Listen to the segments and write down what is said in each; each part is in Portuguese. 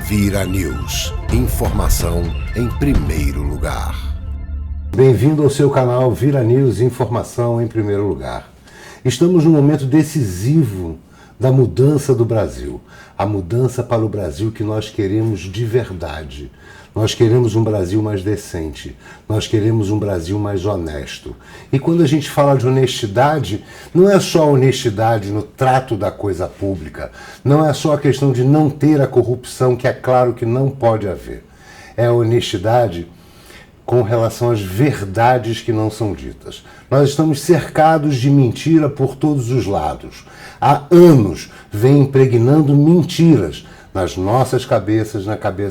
Vira News. Informação em primeiro lugar. Bem-vindo ao seu canal Vira News, informação em primeiro lugar. Estamos num momento decisivo da mudança do Brasil. A mudança para o Brasil que nós queremos de verdade. Nós queremos um Brasil mais decente, nós queremos um Brasil mais honesto. E quando a gente fala de honestidade, não é só honestidade no trato da coisa pública, não é só a questão de não ter a corrupção, que é claro que não pode haver. É a honestidade com relação às verdades que não são ditas. Nós estamos cercados de mentira por todos os lados. Há anos vem impregnando mentiras nas nossas cabeças,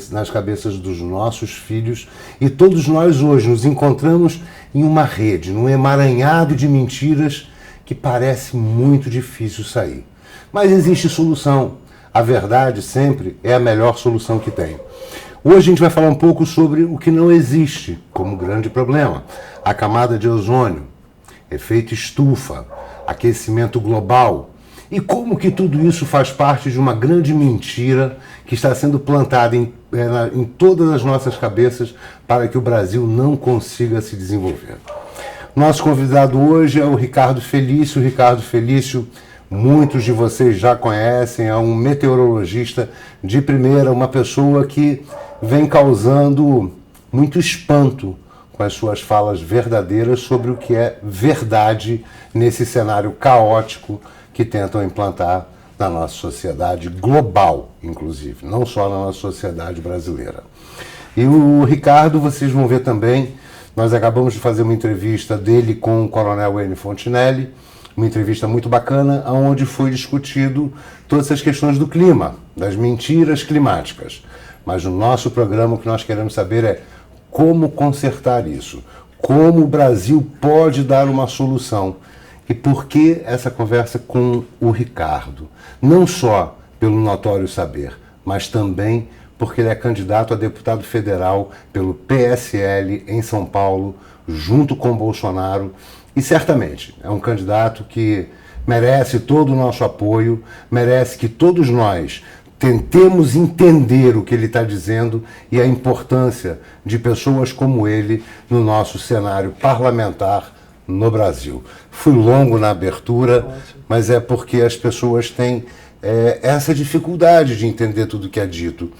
nas cabeças dos nossos filhos, e todos nós hoje nos encontramos em uma rede, num emaranhado de mentiras que parece muito difícil sair. Mas existe solução. A verdade sempre é a melhor solução que tem. Hoje a gente vai falar um pouco sobre o que não existe como grande problema: a camada de ozônio, efeito estufa, aquecimento global. E como que tudo isso faz parte de uma grande mentira que está sendo plantada em todas as nossas cabeças para que o Brasil não consiga se desenvolver. Nosso convidado hoje é o Ricardo Felício. O Ricardo Felício, muitos de vocês já conhecem, é um meteorologista de primeira, uma pessoa que vem causando muito espanto com as suas falas verdadeiras sobre o que é verdade nesse cenário caótico que tentam implantar na nossa sociedade global, inclusive, não só na nossa sociedade brasileira. E o Ricardo, vocês vão ver também, nós acabamos de fazer uma entrevista dele com o Coronel N. Fontinelli, uma entrevista muito bacana, onde foi discutido todas essas questões do clima, das mentiras climáticas. Mas no nosso programa o que nós queremos saber é como consertar isso, como o Brasil pode dar uma solução. E por que essa conversa com o Ricardo? Não só pelo notório saber, mas também porque ele é candidato a deputado federal pelo PSL em São Paulo, junto com Bolsonaro, e certamente é um candidato que merece todo o nosso apoio, merece que todos nós tentemos entender o que ele está dizendo e a importância de pessoas como ele no nosso cenário parlamentar no Brasil. Fui longo na abertura, mas é porque as pessoas têm essa dificuldade de entender tudo que é dito.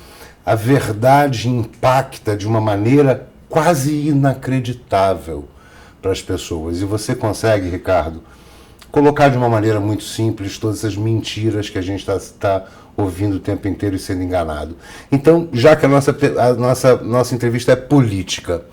A verdade impacta de uma maneira quase inacreditável para as pessoas. E você consegue, Ricardo, colocar de uma maneira muito simples todas essas mentiras que a gente está ouvindo o tempo inteiro e sendo enganado. Então, já que a nossa entrevista é política,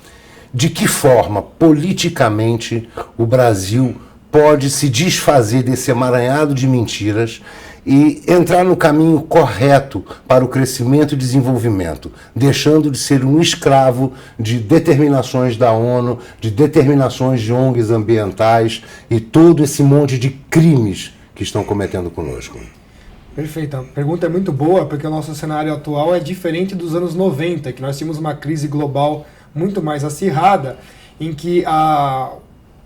de que forma, politicamente, o Brasil pode se desfazer desse emaranhado de mentiras e entrar no caminho correto para o crescimento e desenvolvimento, deixando de ser um escravo de determinações da ONU, de determinações de ONGs ambientais e todo esse monte de crimes que estão cometendo conosco? Perfeito. A pergunta é muito boa, porque o nosso cenário atual é diferente dos anos 90, que nós tínhamos uma crise global muito mais acirrada, em que a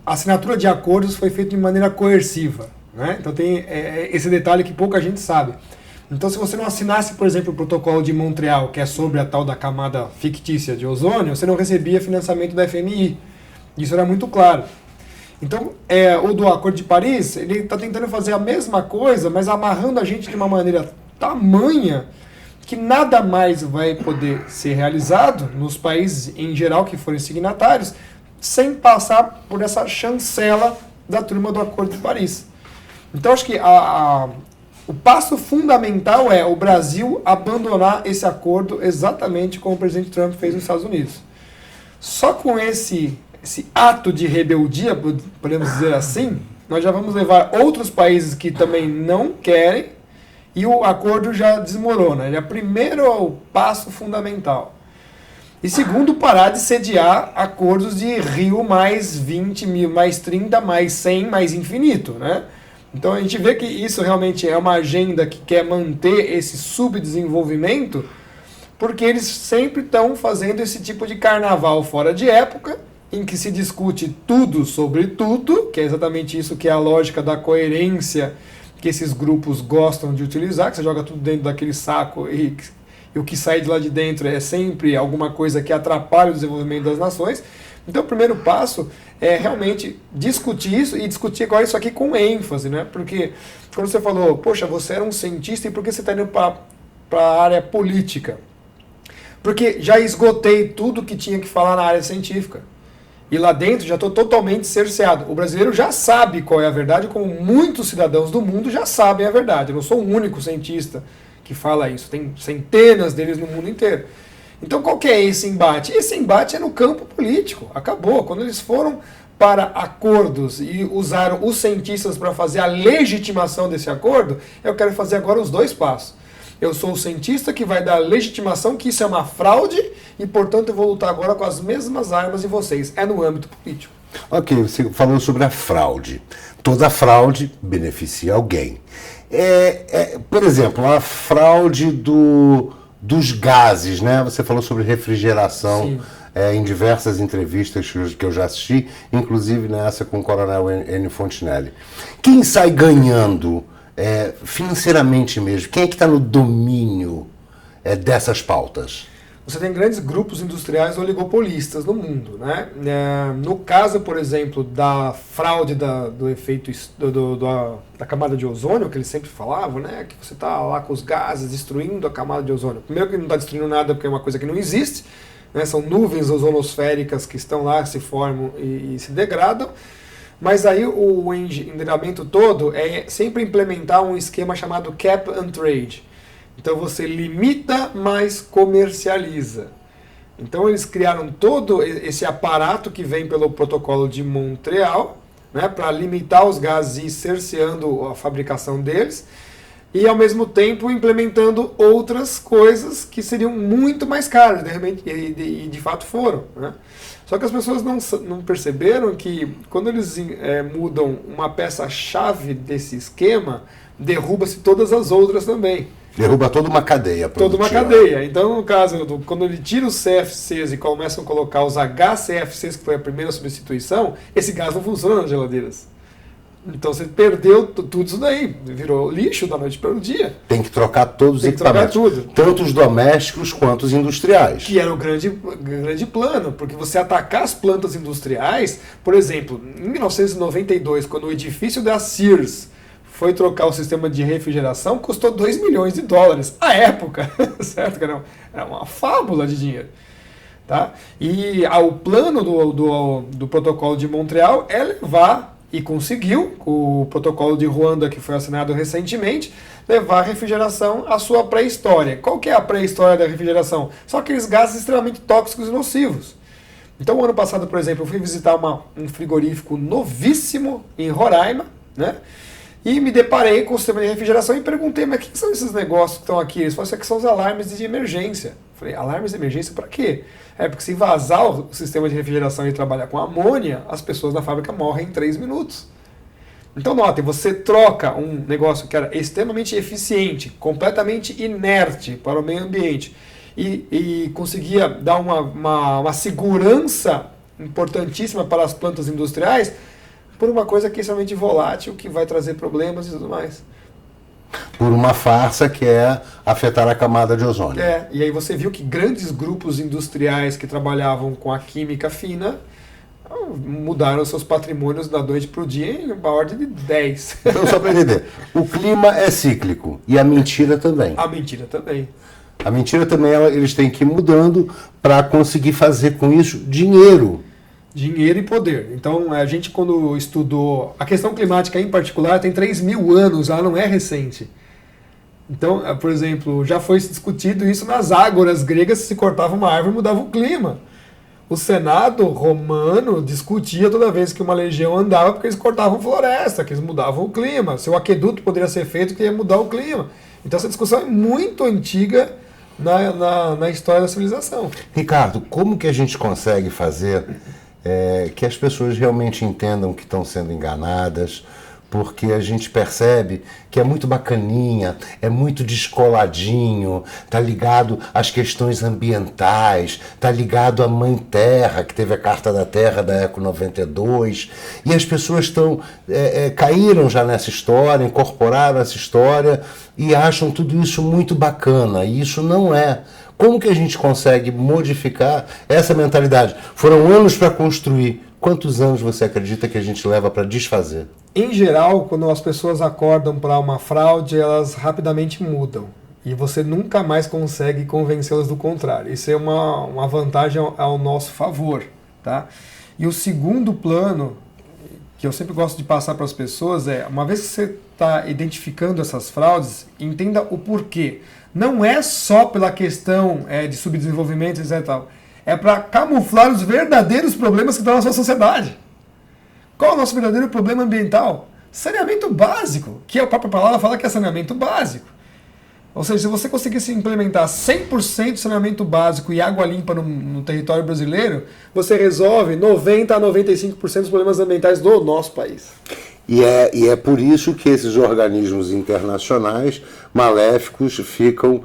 assinatura de acordos foi feita de maneira coerciva, né? Então tem esse detalhe que pouca gente sabe. Então, se você não assinasse, por exemplo, o protocolo de Montreal, que é sobre a tal da camada fictícia de ozônio, você não recebia financiamento da FMI. Isso era muito claro. Então, o do Acordo de Paris, ele está tentando fazer a mesma coisa, mas amarrando a gente de uma maneira tamanha que nada mais vai poder ser realizado nos países em geral que forem signatários sem passar por essa chancela da turma do Acordo de Paris. Então acho que o passo fundamental é o Brasil abandonar esse acordo exatamente como o presidente Trump fez nos Estados Unidos. Só com esse ato de rebeldia, podemos dizer assim, nós já vamos levar outros países que também não querem, e o acordo já desmorona. Ele é primeiro passo fundamental. E segundo, parar de sediar acordos de Rio mais 20 mil, mais 30, mais 100, mais infinito, né? Então a gente vê que isso realmente é uma agenda que quer manter esse subdesenvolvimento, porque eles sempre estão fazendo esse tipo de carnaval fora de época, em que se discute tudo sobre tudo, que é exatamente isso que é a lógica da coerência que esses grupos gostam de utilizar, que você joga tudo dentro daquele saco e e o que sai de lá de dentro é sempre alguma coisa que atrapalha o desenvolvimento das nações. Então o primeiro passo é realmente discutir isso e discutir agora isso aqui com ênfase, né? Porque quando você falou, poxa, você era um cientista e por que você está indo para a área política? Porque já esgotei tudo que tinha que falar na área científica. E lá dentro já estou totalmente cerceado. O brasileiro já sabe qual é a verdade, como muitos cidadãos do mundo já sabem a verdade. Eu não sou o único cientista que fala isso. Tem centenas deles no mundo inteiro. Então qual que é esse embate? Esse embate é no campo político. Acabou. Quando eles foram para acordos e usaram os cientistas para fazer a legitimação desse acordo, eu quero fazer agora os dois passos. Eu sou o cientista que vai dar legitimação que isso é uma fraude e, portanto, eu vou lutar agora com as mesmas armas de vocês. É no âmbito político. Ok, você falou sobre a fraude. Toda fraude beneficia alguém. Por exemplo, a fraude dos gases, né? Você falou sobre refrigeração em diversas entrevistas que eu já assisti, inclusive nessa com o Coronel Enio Fontinelli. Quem sai ganhando financeiramente mesmo? Quem é que está no domínio dessas pautas? Você tem grandes grupos industriais oligopolistas no mundo, né? No caso, por exemplo, da fraude do efeito da camada de ozônio, que eles sempre falavam, né? Que você está lá com os gases destruindo a camada de ozônio. Primeiro que não está destruindo nada porque é uma coisa que não existe, né? São nuvens ozonosféricas que estão lá, se formam e se degradam. Mas aí o engenhamento todo é sempre implementar um esquema chamado cap and trade. Então você limita, mas comercializa. Então eles criaram todo esse aparato que vem pelo protocolo de Montreal, né, para limitar os gases e ir cerceando a fabricação deles, e ao mesmo tempo implementando outras coisas que seriam muito mais caras, e de fato foram, né? Só que as pessoas não perceberam que quando eles mudam uma peça-chave desse esquema, derruba-se todas as outras também. Derruba toda uma cadeia produtiva. Toda uma cadeia. Então, no caso, quando ele tira os CFCs e começam a colocar os HCFCs, que foi a primeira substituição, esse gás não funciona nas geladeiras. Então você perdeu tudo isso daí, virou lixo da noite para o dia. Tem que trocar todos os equipamentos, tudo. Tanto os domésticos quanto os industriais. Que era o grande plano, porque você atacar as plantas industriais, por exemplo, em 1992, quando o edifício da Sears foi trocar o sistema de refrigeração, custou 2 milhões de dólares, à época, certo? Era uma fábula de dinheiro. Tá? E o plano do protocolo de Montreal é levar, e conseguiu, o protocolo de Ruanda, que foi assinado recentemente, levar a refrigeração à sua pré-história. Qual que é a pré-história da refrigeração? São aqueles gases extremamente tóxicos e nocivos. Então, ano passado, por exemplo, eu fui visitar um frigorífico novíssimo em Roraima, né? E me deparei com o sistema de refrigeração e perguntei, mas o que são esses negócios que estão aqui? Eles falaram que são os alarmes de emergência. Eu falei, alarmes de emergência para quê? Porque se vazar o sistema de refrigeração e trabalhar com amônia, as pessoas na fábrica morrem em 3 minutos. Então notem, você troca um negócio que era extremamente eficiente, completamente inerte para o meio ambiente e conseguia dar uma segurança importantíssima para as plantas industriais por uma coisa que é extremamente volátil, que vai trazer problemas e tudo mais. Por uma farsa que é afetar a camada de ozônio. E aí você viu que grandes grupos industriais que trabalhavam com a química fina mudaram seus patrimônios da noite para o dia em uma ordem de 10. Então, só para entender, o clima é cíclico e a mentira também. A mentira também. A mentira também, eles têm que ir mudando para conseguir fazer com isso dinheiro. Dinheiro e poder. Então, a gente, quando estudou a questão climática em particular, tem 3.000 anos, ela não é recente. Então, por exemplo, já foi discutido isso nas ágoras gregas, se cortava uma árvore mudava o clima. O Senado romano discutia toda vez que uma legião andava porque eles cortavam floresta, que eles mudavam o clima. Se o aqueduto poderia ser feito, que ia mudar o clima. Então, essa discussão é muito antiga na história da civilização. Ricardo, como que a gente consegue fazer que as pessoas realmente entendam que estão sendo enganadas? porque a gente percebe que é muito bacaninha, é muito descoladinho, tá ligado às questões ambientais, tá ligado à Mãe Terra, que teve a Carta da Terra da Eco 92, e as pessoas caíram já nessa história, incorporaram essa história e acham tudo isso muito bacana, e isso não é. Como que a gente consegue modificar essa mentalidade? Foram anos para construir. Quantos anos você acredita que a gente leva para desfazer? Em geral, quando as pessoas acordam para uma fraude, elas rapidamente mudam. E você nunca mais consegue convencê-las do contrário. Isso é uma vantagem ao nosso favor. Tá? E o segundo plano, que eu sempre gosto de passar para as pessoas, é, uma vez que você está identificando essas fraudes, entenda o porquê. Não é só pela questão de subdesenvolvimento, etc. Tal. É para camuflar os verdadeiros problemas que estão na sua sociedade. Qual é o nosso verdadeiro problema ambiental? Saneamento básico, que a própria palavra fala que é saneamento básico. Ou seja, se você conseguisse implementar 100% de saneamento básico e água limpa no território brasileiro, você resolve 90% a 95% dos problemas ambientais do nosso país. E é por isso que esses organismos internacionais maléficos ficam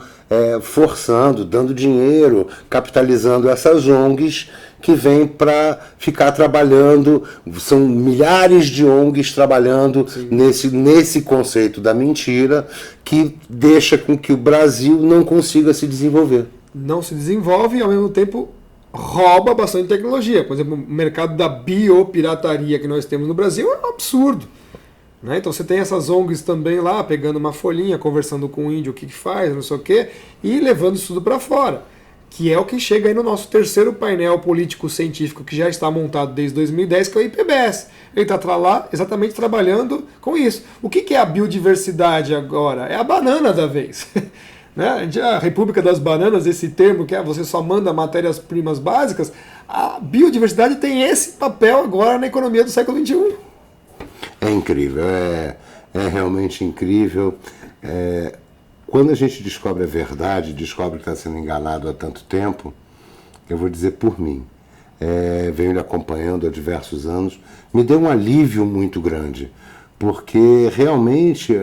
forçando, dando dinheiro, capitalizando essas ONGs que vêm para ficar trabalhando. São milhares de ONGs trabalhando nesse conceito da mentira, que deixa com que o Brasil não consiga se desenvolver. Não se desenvolve e, ao mesmo tempo, rouba bastante tecnologia. Por exemplo, o mercado da biopirataria que nós temos no Brasil é um absurdo. Né? Então você tem essas ONGs também lá, pegando uma folhinha, conversando com o índio, o que faz, não sei o quê, e levando isso tudo para fora. Que é o que chega aí no nosso terceiro painel político-científico, que já está montado desde 2010, que é o IPBES. Ele está lá exatamente trabalhando com isso. O que é a biodiversidade agora? É a banana da vez. Né? A República das Bananas, esse termo que você só manda matérias-primas básicas, a biodiversidade tem esse papel agora na economia do século XXI. É incrível, é realmente incrível. Quando a gente descobre a verdade, descobre que está sendo enganado há tanto tempo, eu vou dizer por mim, venho lhe acompanhando há diversos anos, me deu um alívio muito grande, porque realmente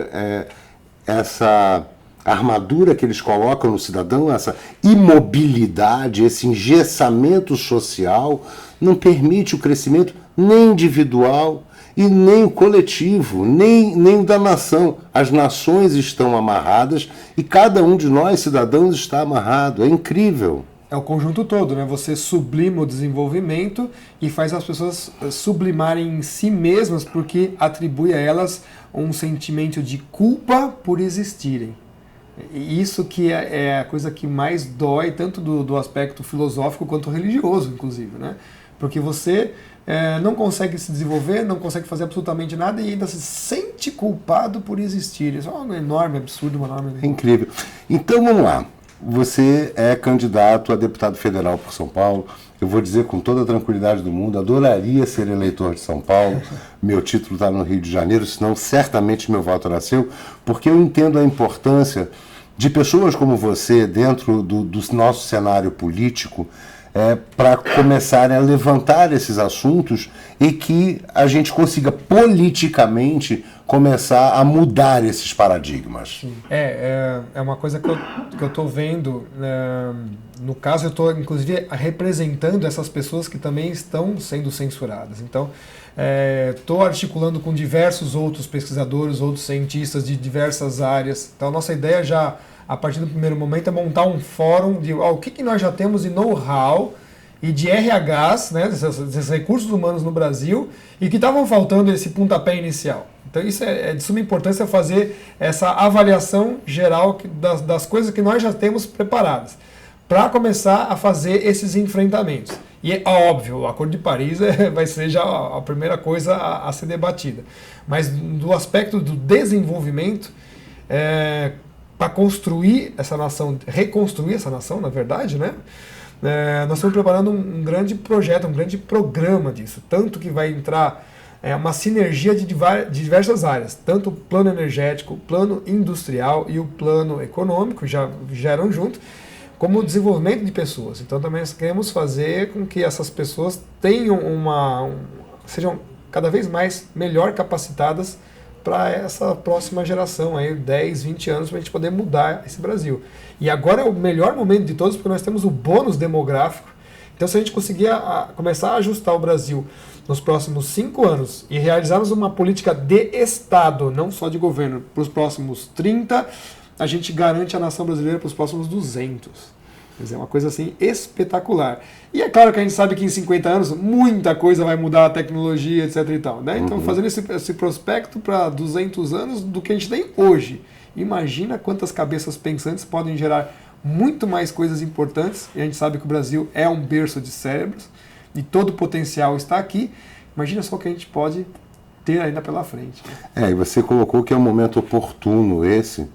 essa armadura que eles colocam no cidadão, essa imobilidade, esse engessamento social, não permite o crescimento nem individual e nem o coletivo, nem o da nação. As nações estão amarradas e cada um de nós, cidadãos, está amarrado. É incrível. É o conjunto todo, né? Você sublima o desenvolvimento e faz as pessoas sublimarem em si mesmas, porque atribui a elas um sentimento de culpa por existirem. E isso que é a coisa que mais dói, tanto do aspecto filosófico quanto religioso, inclusive, né? Porque você não consegue se desenvolver, não consegue fazer absolutamente nada e ainda se sente culpado por existir. Isso é um enorme absurdo, uma enorme... É incrível. Então vamos lá. Você é candidato a deputado federal por São Paulo. Eu vou dizer com toda a tranquilidade do mundo, adoraria ser eleitor de São Paulo. Meu título está no Rio de Janeiro, senão certamente meu voto era seu, porque eu entendo a importância de pessoas como você dentro do nosso cenário político, para começarem a levantar esses assuntos e que a gente consiga politicamente começar a mudar esses paradigmas. É uma coisa que eu estou vendo, no caso eu estou inclusive representando essas pessoas que também estão sendo censuradas. Então, estou articulando com diversos outros pesquisadores, outros cientistas de diversas áreas. Então, a nossa ideia já, a partir do primeiro momento, é montar um fórum de o que nós já temos de know-how e de RHs, né, desses recursos humanos no Brasil, e que estavam faltando esse pontapé inicial. Então isso é de suma importância, fazer essa avaliação geral das coisas que nós já temos preparadas, para começar a fazer esses enfrentamentos. E é óbvio, o Acordo de Paris vai ser já a primeira coisa a ser debatida. Mas do aspecto do desenvolvimento, para construir essa nação, reconstruir essa nação, na verdade, né? Nós estamos preparando um grande projeto, um grande programa disso, tanto que vai entrar uma sinergia de diversas áreas, tanto o plano energético, o plano industrial e o plano econômico já geram junto, como o desenvolvimento de pessoas. Então também nós queremos fazer com que essas pessoas tenham sejam cada vez mais melhor capacitadas para essa próxima geração, aí 10, 20 anos, para a gente poder mudar esse Brasil. E agora é o melhor momento de todos, porque nós temos o bônus demográfico. Então, se a gente conseguir começar a ajustar o Brasil nos próximos 5 anos e realizarmos uma política de Estado, não só de governo, para os próximos 30, a gente garante a nação brasileira para os próximos 200. Quer dizer, é uma coisa assim espetacular. E é claro que a gente sabe que em 50 anos muita coisa vai mudar, a tecnologia, etc. e tal, né? Então, fazendo esse prospecto para 200 anos do que a gente tem hoje. Imagina quantas cabeças pensantes podem gerar muito mais coisas importantes. E a gente sabe que o Brasil é um berço de cérebros e todo o potencial está aqui. Imagina só o que a gente pode ter ainda pela frente. E você colocou que é um momento oportuno esse,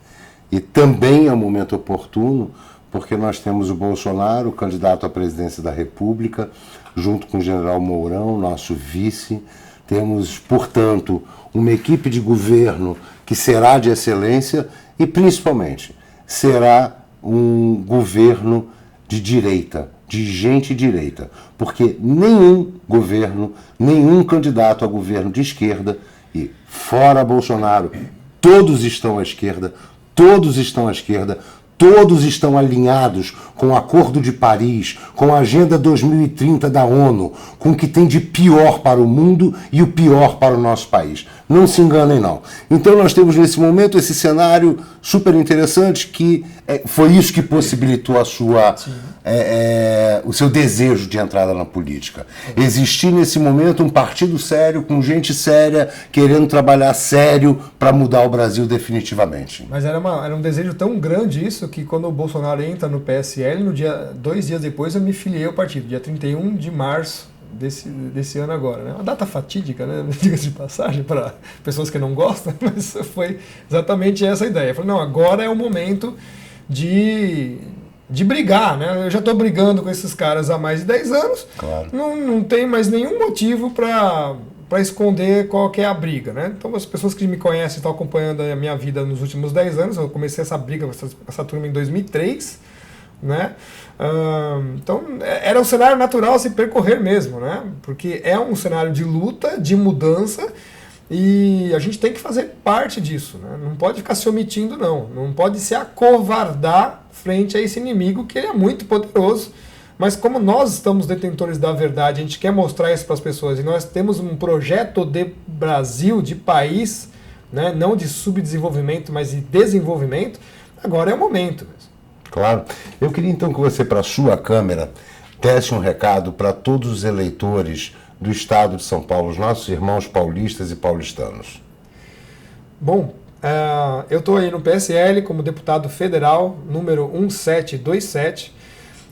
e também é um momento oportuno porque nós temos o Bolsonaro, candidato à presidência da República, junto com o general Mourão, nosso vice. Temos, portanto, uma equipe de governo que será de excelência e, principalmente, será um governo de direita, de gente direita, porque nenhum governo, nenhum candidato a governo de esquerda, e fora Bolsonaro, todos estão à esquerda, todos estão à esquerda, todos estão alinhados com o Acordo de Paris, com a Agenda 2030 da ONU, com o que tem de pior para o mundo e o pior para o nosso país. Não se enganem, não. Então nós temos nesse momento esse cenário super interessante que foi isso que possibilitou a sua, o seu desejo de entrada na política. Existir nesse momento um partido sério, com gente séria, querendo trabalhar sério para mudar o Brasil definitivamente. Mas era um desejo tão grande isso que quando o Bolsonaro entra no PSL, 2 dias depois eu me filiei ao partido, dia 31 de março desse ano agora, né? Uma data fatídica, né? Diga-se de passagem, para pessoas que não gostam, mas foi exatamente essa a ideia. Eu falei, não, agora é o momento de brigar, né? Eu já estou brigando com esses caras há mais de 10 anos, claro. Não tem mais nenhum motivo para esconder qual que é a briga, né? Então, as pessoas que me conhecem estão acompanhando a minha vida nos últimos 10 anos, eu comecei essa briga com essa turma em 2003, né? Então, era um cenário natural a se percorrer mesmo, né? Porque é um cenário de luta, de mudança, e a gente tem que fazer parte disso, né? Não pode ficar se omitindo, não pode se acovardar frente a esse inimigo, que ele é muito poderoso. Mas como nós estamos detentores da verdade, a gente quer mostrar isso para as pessoas, e nós temos um projeto de Brasil, de país, né? Não de subdesenvolvimento, mas de desenvolvimento, agora é o momento. Claro. Eu queria então que você, para a sua câmera, desse um recado para todos os eleitores do Estado de São Paulo, os nossos irmãos paulistas e paulistanos. Bom, eu estou aí no PSL como deputado federal, número 1727,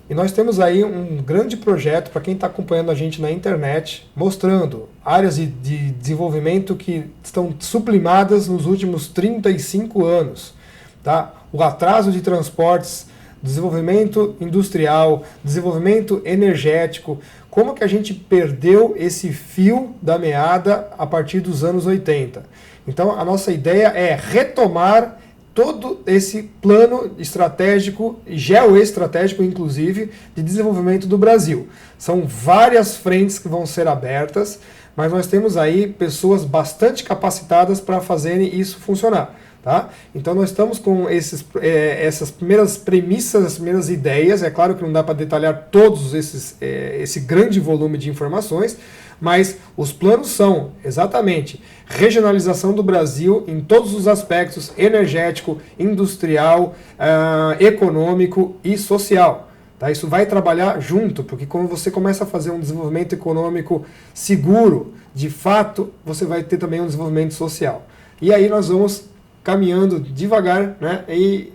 e nós temos aí um grande projeto para quem está acompanhando a gente na internet, mostrando áreas de desenvolvimento que estão sublimadas nos últimos 35 anos. Tá? O atraso de transportes, desenvolvimento industrial, desenvolvimento energético, como que a gente perdeu esse fio da meada a partir dos anos 80. Então, a nossa ideia é retomar todo esse plano estratégico, geoestratégico inclusive, de desenvolvimento do Brasil. São várias frentes que vão ser abertas, mas nós temos aí pessoas bastante capacitadas para fazerem isso funcionar. Tá? Então nós estamos com essas primeiras premissas, as primeiras ideias. É claro que não dá para detalhar todos esse grande volume de informações, mas os planos são exatamente regionalização do Brasil em todos os aspectos: energético, industrial, econômico e social. Tá? Isso vai trabalhar junto, porque quando você começa a fazer um desenvolvimento econômico seguro, de fato, você vai ter também um desenvolvimento social. E aí nós vamos caminhando devagar, né, e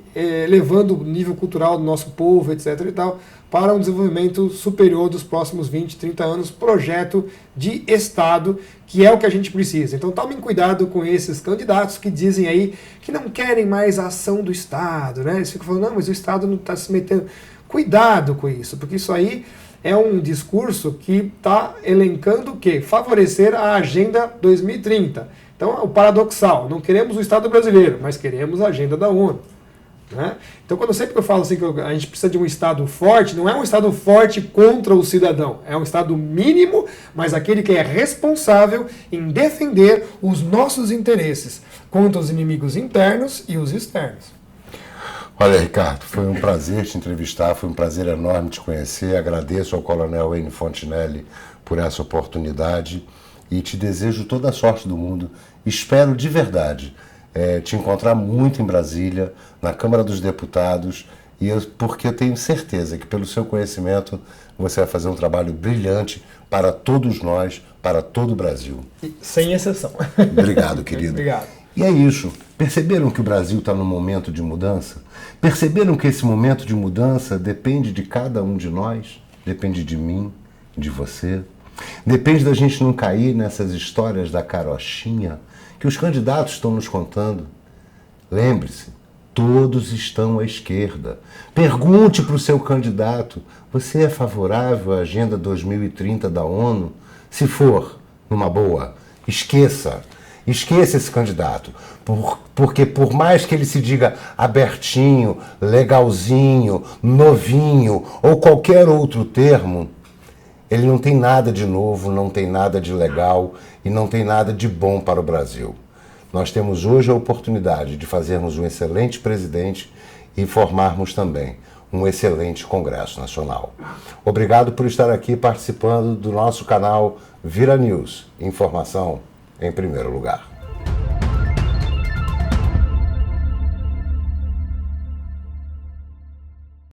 levando o nível cultural do nosso povo, etc. e tal, para um desenvolvimento superior dos próximos 20, 30 anos, projeto de Estado, que é o que a gente precisa. Então tomem cuidado com esses candidatos que dizem aí que não querem mais a ação do Estado, né? Eles ficam falando, não, mas o Estado não está se metendo. Cuidado com isso, porque isso aí é um discurso que está elencando o quê? Favorecer a Agenda 2030. Então, é o paradoxal, não queremos o Estado brasileiro, mas queremos a agenda da ONU. Né? Então, sempre que eu falo assim que a gente precisa de um Estado forte, não é um Estado forte contra o cidadão, é um Estado mínimo, mas aquele que é responsável em defender os nossos interesses. contra os inimigos internos e os externos. Olha, Ricardo, foi um prazer te entrevistar, foi um prazer enorme te conhecer. Agradeço ao Coronel Enio Fontinelli por essa oportunidade e te desejo toda a sorte do mundo. Espero de verdade te encontrar muito em Brasília, na Câmara dos Deputados, porque eu tenho certeza que pelo seu conhecimento você vai fazer um trabalho brilhante para todos nós, para todo o Brasil. Sem exceção. Obrigado, querido. Obrigado. E é isso. Perceberam que o Brasil está num momento de mudança? Perceberam que esse momento de mudança depende de cada um de nós? Depende de mim, de você? Depende da gente não cair nessas histórias da carochinha que os candidatos estão nos contando. Lembre-se, todos estão à esquerda. Pergunte para o seu candidato, você é favorável à Agenda 2030 da ONU? Se for, numa boa, esqueça esse candidato, porque por mais que ele se diga abertinho, legalzinho, novinho ou qualquer outro termo, ele não tem nada de novo, não tem nada de legal e não tem nada de bom para o Brasil. Nós temos hoje a oportunidade de fazermos um excelente presidente e formarmos também um excelente Congresso Nacional. Obrigado por estar aqui participando do nosso canal Vira News. Informação em primeiro lugar.